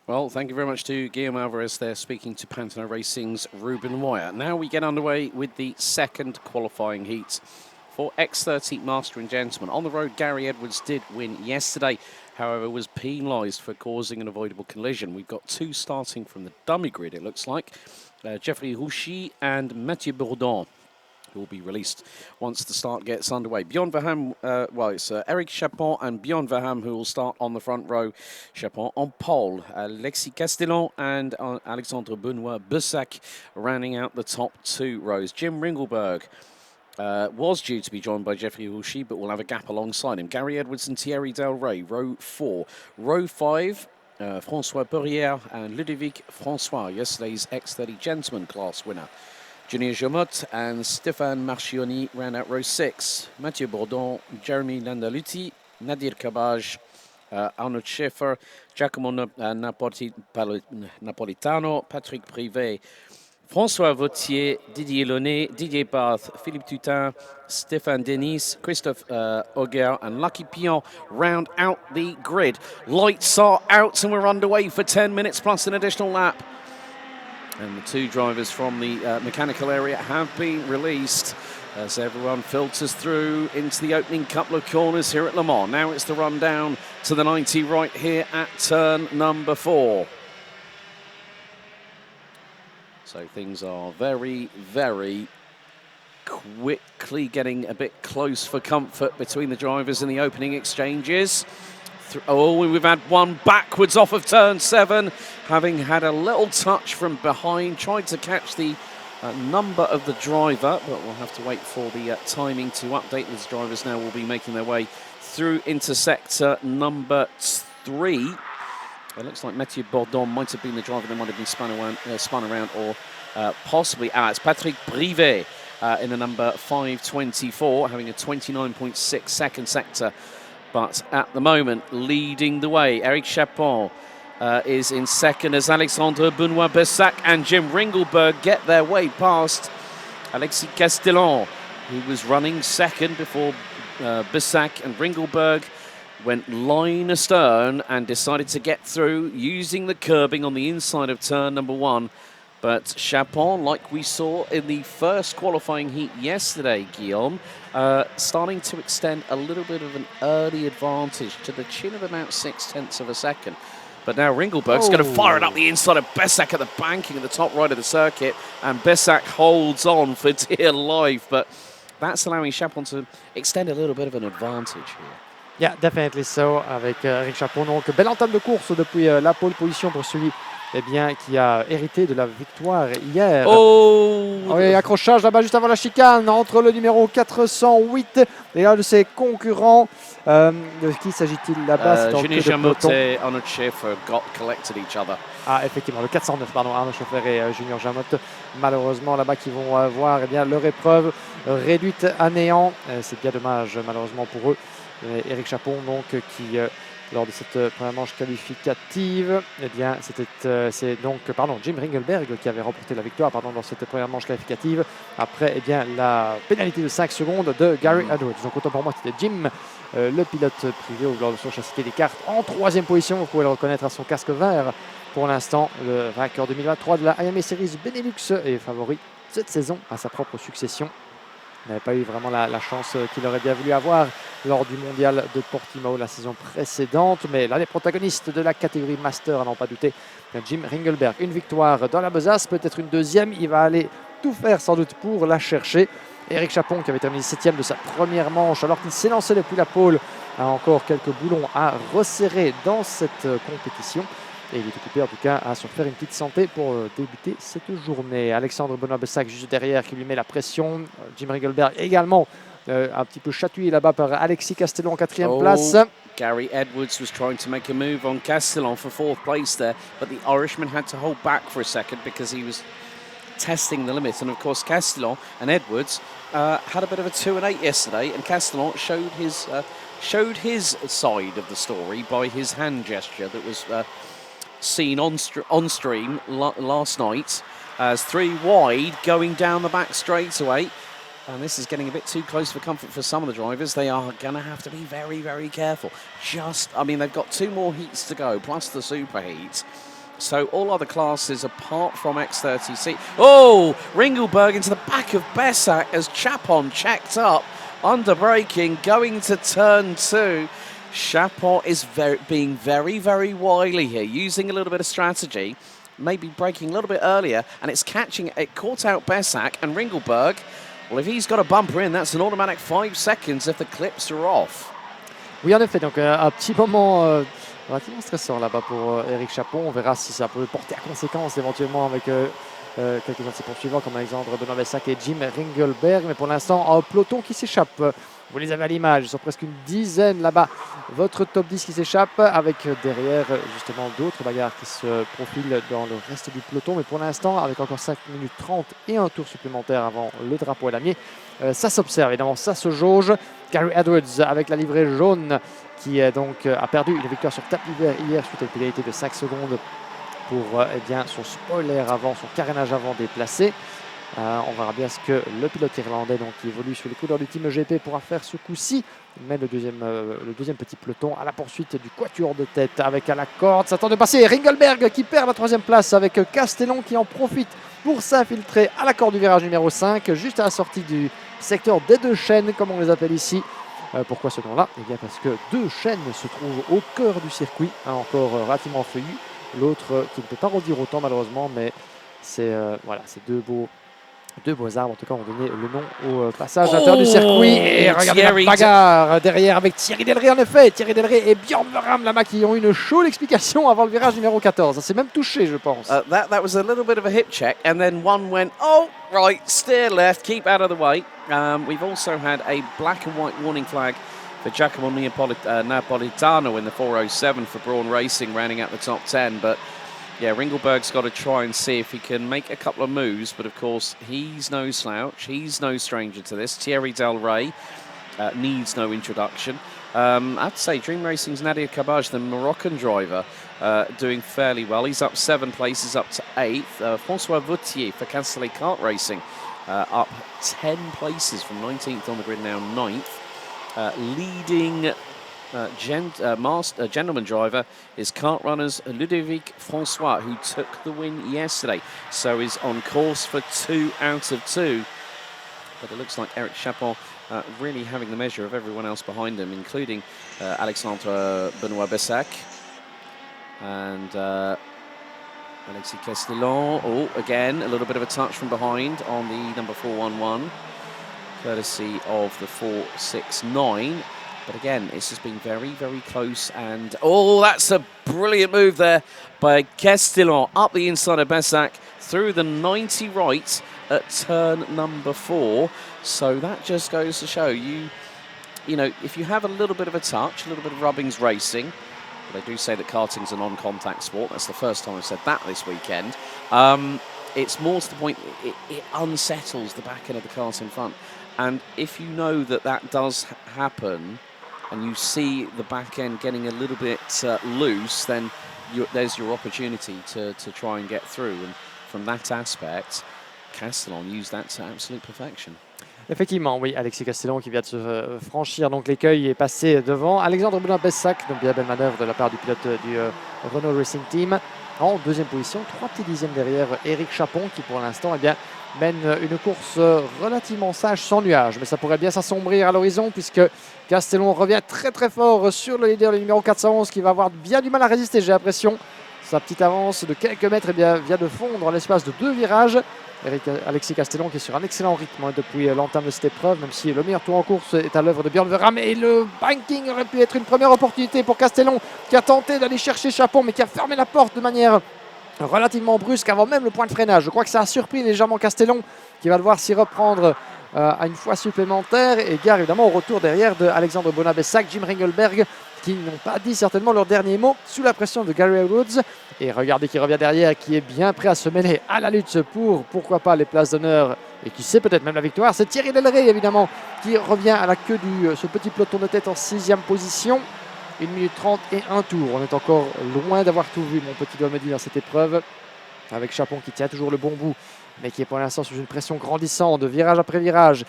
Well, thank you very much to Guillaume Alvarez there, speaking to Pantano Racing's Ruben Wire. Now we get underway with the second qualifying heat for X30 Master and Gentleman. On the road, Gary Edwards did win yesterday, however, was penalised for causing an avoidable collision. We've got two starting from the dummy grid, it looks like. Geoffrey Rouchy and Mathieu Bourdon, who will be released once the start gets underway. Bjorn Verham, it's Eric Chapon and Bjorn Verham who will start on the front row. Chapon on pole. Alexis Castellon and Alexandre Benoit Bussac rounding out the top two rows. Jim Ringelberg was due to be joined by Geoffrey Rouchy, but will have a gap alongside him. Gary Edwards and Thierry Del Rey, row 4. Row 5, François Perrier and Ludovic François, yesterday's X30 Gentleman class winner. Junior Jomot and Stéphane Marchioni round out row 6. Mathieu Bourdon, Jeremy Landaluti, Nadir Kabaj, Arnaud Schaeffer, Giacomo Napolitano, Patrick Privé, François Vautier, Didier Launay, Didier Barth, Philippe Tutin, Stéphane Denis, Christophe Auger and Lucky Pion round out the grid. Lights are out and we're underway for 10 minutes plus an additional lap. And the two drivers from the mechanical area have been released as everyone filters through into the opening couple of corners here at Le Mans. Now it's the run down to the 90 right here at turn number 4. So things are very, very quickly getting a bit close for comfort between the drivers in the opening exchanges. We've had one backwards off of turn 7, having had a little touch from behind, tried to catch the number of the driver, but we'll have to wait for the timing to update. These drivers now will be making their way through into sector number 3. It looks like Mathieu Bourdon might have been the driver that might have been spun around, or possibly, it's Patrick Privé in the number 524, having a 29.6 second sector. But at the moment, leading the way, Eric Chapon is in second as Alexandre Benoit Bussac and Jim Ringelberg get their way past Alexis Castellon, who was running second before Bussac and Ringelberg went line astern and decided to get through using the curbing on the inside of turn number 1. But Chapon, like we saw in the first qualifying heat yesterday, Guillaume, starting to extend a little bit of an early advantage to the tune of about 0.6 of a second. But now Ringelberg's going to fire it up the inside of Bussac at the banking at the top right of the circuit, and Bussac holds on for dear life. But that's allowing Chapon to extend a little bit of an advantage here. Yeah, definitely so, avec Eric Chapon. Donc, belle entame de course depuis la pole position pour celui qui a hérité de la victoire hier. Oui, accrochage là-bas juste avant la chicane entre le numéro 408 et l'un de ses concurrents. De qui s'agit-il là-bas? Junior Jamot et Arnaud Schaeffer got collected each other. Ah, effectivement, le 409, pardon, Arnaud Schaeffer et Junior Jamot, malheureusement là-bas, qui vont voir leur épreuve réduite à néant. C'est bien dommage, malheureusement pour eux. Eric Chapon, donc, qui lors de cette première manche qualificative, c'est donc Jim Ringelberg qui avait remporté la victoire dans cette première manche qualificative après la pénalité de 5 secondes de Gary Edwards. Donc autant pour moi c'était Jim, le pilote privé lors de son chassé des cartes en 3e position. Vous pouvez le reconnaître à son casque vert pour l'instant, le vainqueur 2023 de la Iame Series Benelux et favori cette saison à sa propre succession. Il n'avait pas eu vraiment la chance qu'il aurait bien voulu avoir lors du mondial de Portimao la saison précédente. Mais l'un des protagonistes de la catégorie Master, à n'en pas douter, Jim Ringelberg. Une victoire dans la besace, peut-être une deuxième. Il va aller tout faire sans doute pour la chercher. Eric Chapon, qui avait terminé 7e de sa première manche, alors qu'il s'est lancé depuis la pole, a encore quelques boulons à resserrer dans cette compétition. Et il est occupé en tout cas à se faire une petite santé pour débuter cette journée. Alexandre Benoit Bussac juste derrière qui lui met la pression. Jim Ringelberg également un petit peu chatouillé là-bas par Alexis Castellon en 4e place. Gary Edwards was trying to make a move on Castellon for 4th place there, but the Irishman had to hold back for a second because he was testing the limit. And of course Castellon and Edwards had a bit of a 2 and 8 yesterday, and Castellon showed his side of the story by his hand gesture that was seen on stream last night as 3 wide going down the back straightaway. And this is getting a bit too close for comfort for some of the drivers. They are going to have to be very, very careful. They've got 2 more heats to go, plus the super heat. So all other classes apart from X30C. Oh, Ringelberg into the back of Besak as Chapon checked up, under braking, going to turn 2. Chapon is being very, very wily here, using a little bit of strategy, maybe braking a little bit earlier, and it's catching it, caught out Besak and Ringelberg. Well, if he's got a bumper in, that's an automatic 5 seconds if the clips are off. Oui, en effet, donc un petit moment relativement stressant là-bas pour Eric Chapon. On verra si ça peut porter à conséquence éventuellement avec quelques-uns de ses poursuivants comme Alexandre Benoît Bessac et Jim Ringelberg. Mais pour l'instant, un peloton qui s'échappe. Vous les avez à l'image, ils sont presque une dizaine là-bas. Votre top 10 qui s'échappe avec derrière justement d'autres bagarres qui se profilent dans le reste du peloton. Mais pour l'instant, avec encore 5 minutes 30 et un tour supplémentaire avant le drapeau à damier, ça s'observe évidemment, ça se jauge. Gary Edwards avec la livrée jaune qui donc a perdu une victoire sur tapis vert hier suite à une pénalité de 5 secondes pour bien, son spoiler avant, son carénage avant déplacé. On verra bien ce que le pilote irlandais donc, qui évolue sous les couleurs du Team GP pourra faire ce coup-ci. Mais le deuxième petit peloton à la poursuite du quatuor de tête avec à la corde. Ça tente de passer. Ringelberg qui perd la 3e place avec Castellon qui en profite pour s'infiltrer à la corde du virage numéro 5, juste à la sortie du secteur des 2 chaînes, comme on les appelle ici. Pourquoi ce nom-là? Eh bien parce que 2 chaînes se trouvent au cœur du circuit, encore relativement feuillu. L'autre qui ne peut pas redire autant malheureusement, mais c'est voilà, c'est deux beaux arbres, en tout cas, ont donné le nom au passage à l'intérieur du circuit. Et regardez la bagarre derrière avec Thierry Delray, en effet. Thierry Delray et Bjorn Veram là-bas qui ont eu une chaude explication avant le virage numéro 14. Ça s'est même touché, je pense. That was a little bit of a hip check, and then one went, oh, right, steer left, keep out of the way. We've also had a black and white warning flag for Giacomo Napolitano in the 407 for Brawn Racing, rounding out the top 10, but yeah, Ringelberg's got to try and see if he can make a couple of moves, but of course, he's no slouch. He's no stranger to this. Thierry Delray needs no introduction. I have to say, Dream Racing's Nadia Kabaj, the Moroccan driver, doing fairly well. He's up 7 places, up to 8th. François Vautier for Castellet Kart Racing, up 10 places from 19th on the grid, now 9th. Leading gentleman driver is kart runners Ludovic Francois, who took the win yesterday, so is on course for 2 out of 2. But it looks like Eric Chapon really having the measure of everyone else behind him, including Alexandre Benoît Bessac and Alexis Castellon. Oh, again, a little bit of a touch from behind on the number 411, courtesy of the 469. But again, it's just been very, very close. And, oh, that's a brilliant move there by Castellon. Up the inside of Bessac, through the 90 right at turn number 4. So that just goes to show you know, if you have a little bit of a touch, a little bit of rubbings racing, they do say that karting's a non-contact sport. That's the first time I've said that this weekend. It's more to the point, it unsettles the back end of the kart in front. And if you know that that does happen, and you see the back end getting a little bit loose, then there's your opportunity to try and get through. And from that aspect, Castellon used that to absolute perfection. Effectivement, oui, Alexis Castellon qui vient de se franchir donc l'écueil est passé devant. Alexandre Benoît Bessac, donc bien belle manœuvre de la part du pilote du Renault Racing Team. En 2e position, 3 petits dixièmes derrière Eric Chapon qui pour l'instant eh bien, mène une course relativement sage, sans nuage. Mais ça pourrait bien s'assombrir à l'horizon puisque Castellon revient très très fort sur le leader, le numéro 411, qui va avoir bien du mal à résister, j'ai l'impression. Sa petite avance de quelques mètres eh bien, vient de fondre en l'espace de 2 virages. Alexis Castellon qui est sur un excellent rythme depuis l'entame de cette épreuve, même si le meilleur tour en course est à l'œuvre de Bjorn Veram. Et le banking aurait pu être une première opportunité pour Castellon, qui a tenté d'aller chercher Chapon, mais qui a fermé la porte de manière relativement brusque avant même le point de freinage. Je crois que ça a surpris légèrement Castellon, qui va devoir s'y reprendre à une fois supplémentaire. Et gare évidemment au retour derrière de Alexandre Benoît Bessac, Jim Ringelberg, qui n'ont pas dit certainement leur dernier mot sous la pression de Gary Woods. Et regardez qui revient derrière, qui est bien prêt à se mêler à la lutte pour, pourquoi pas, les places d'honneur et qui sait peut-être même la victoire. C'est Thierry Delray évidemment qui revient à la queue de ce petit peloton de tête en 6e position. 1 minute 30 et 1 tour. On est encore loin d'avoir tout vu, mon petit doigt me dit, dans cette épreuve. Avec Chapon qui tient toujours le bon bout, mais qui est pour l'instant sous une pression grandissante de virage après virage.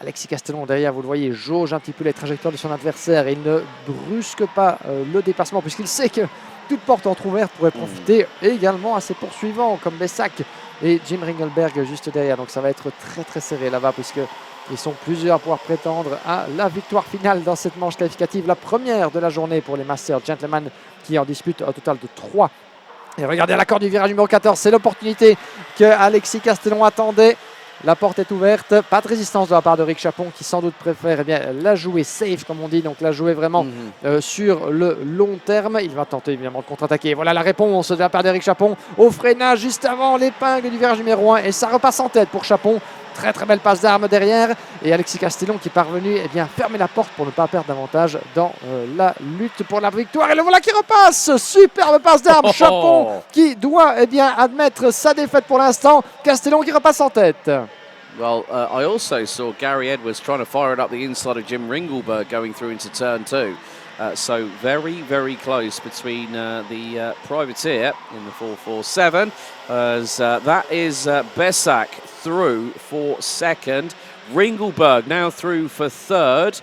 Alexis Castellon derrière, vous le voyez, jauge un petit peu les trajectoires de son adversaire et il ne brusque pas le dépassement puisqu'il sait que toute porte entrouverte pourrait profiter également à ses poursuivants comme Bessac et Jim Ringelberg juste derrière. Donc ça va être très très serré là-bas puisque ils sont plusieurs à pouvoir prétendre à la victoire finale dans cette manche qualificative, la première de la journée pour les Masters Gentlemen qui en disputent un total de 3. Et regardez à l'accord du virage numéro 14, c'est l'opportunité que Alexis Castellon attendait. La porte est ouverte, pas de résistance de la part de Rick Chapon qui sans doute préfère la jouer safe comme on dit, donc la jouer vraiment sur le long terme. Il va tenter évidemment de contre-attaquer. Voilà la réponse de la part d'Eric Chapon au freinage juste avant l'épingle du virage numéro 1 et ça repasse en tête pour Chapon. Très très belle passe d'armes derrière et Alexis Castellon qui est parvenu fermer la porte pour ne pas perdre davantage dans la lutte pour la victoire. Et le voilà qui repasse, superbe passe d'armes, Chapon qui doit admettre sa défaite pour l'instant. Castellon qui repasse en tête. Well, I also saw Gary Edwards trying to fire it up the inside of Jim Ringelberg going through into turn 2. So very, very close between the privateer in the 447 as that is Bessac through for second. Ringelberg now through for third.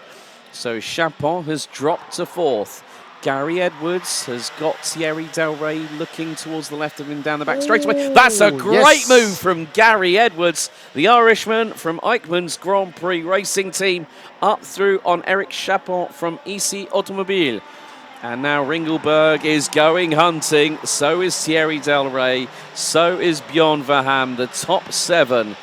So Chapon has dropped to fourth. Gary Edwards has got Thierry Del Rey looking towards the left of him down the back straightaway. That's a great move from Gary Edwards, the Irishman from Eichmann's Grand Prix racing team, up through on Eric Chapon from EC Automobile. And now Ringelberg is going hunting, so is Thierry Del Rey, so is Bjorn Verham. The top 7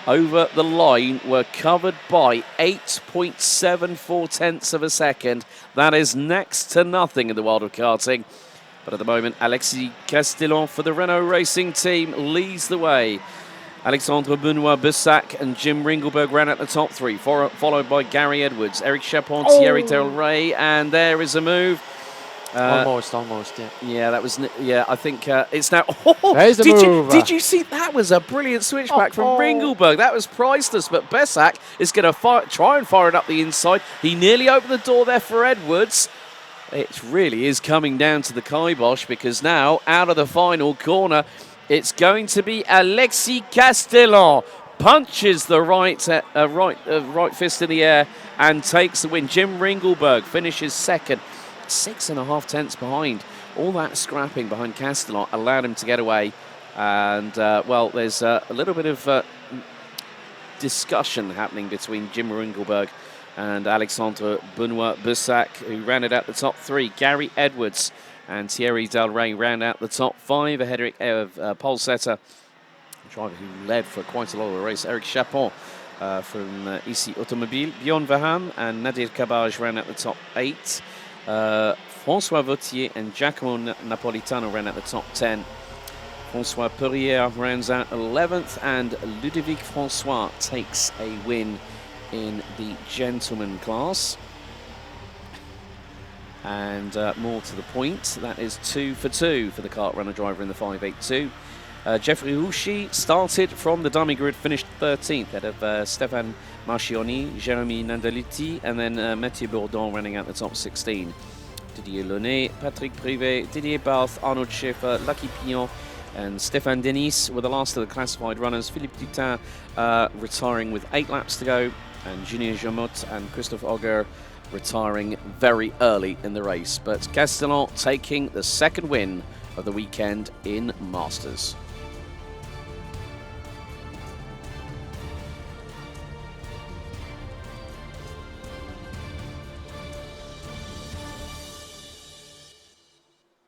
over the line were covered by 8.74 tenths of a second. That is next to nothing in the world of karting. But at the moment, Alexis Castellon for the Renault Racing Team leads the way. Alexandre Benoit Bessac and Jim Ringelberg ran at the top 3, followed by Gary Edwards, Eric Chapon, Thierry Del Rey, and there is a move. Almost, yeah. Yeah, that was. Yeah, I think it's now. There's the move. Did you see that? Was a brilliant switchback from Ringelberg. That was priceless. But Bessac is going to try and fire it up the inside. He nearly opened the door there for Edwards. It really is coming down to the kibosh because now out of the final corner, it's going to be Alexis Castellon. Punches the right fist in the air and takes the win. Jim Ringelberg finishes second. 6.5 tenths behind. All that scrapping behind Castellon allowed him to get away. And, well, there's a little bit of discussion happening between Jim Ringelberg and Alexandre Benoit Bessac, who ran it out the top 3. Gary Edwards and Thierry Del Rey ran out the top 5 ahead of pole setter, driver who led for quite a lot of the race, Eric Chapon from EC Automobile. Bjorn Verham and Nadir Kabaj ran out the top 8. François Vautier and Giacomo Napolitano ran at the top 10. François Perrier rounds out 11th, and Ludovic François takes a win in the gentleman class. And more to the point, that is 2 for 2 for the kart runner driver in the 582. Jeffrey Houchy started from the dummy grid, finished 13th ahead of Stéphane Marchionni, Jeremy Nandaluti, and then Mathieu Bourdon running out the top 16. Didier Launay, Patrick Privé, Didier Barth, Arnaud Schaeffer, Lucky Pignon, and Stéphane Denis were the last of the classified runners. Philippe Dutin retiring with 8 laps to go, and Junior Jamot and Christophe Auger retiring very early in the race. But Castellon taking the second win of the weekend in Masters.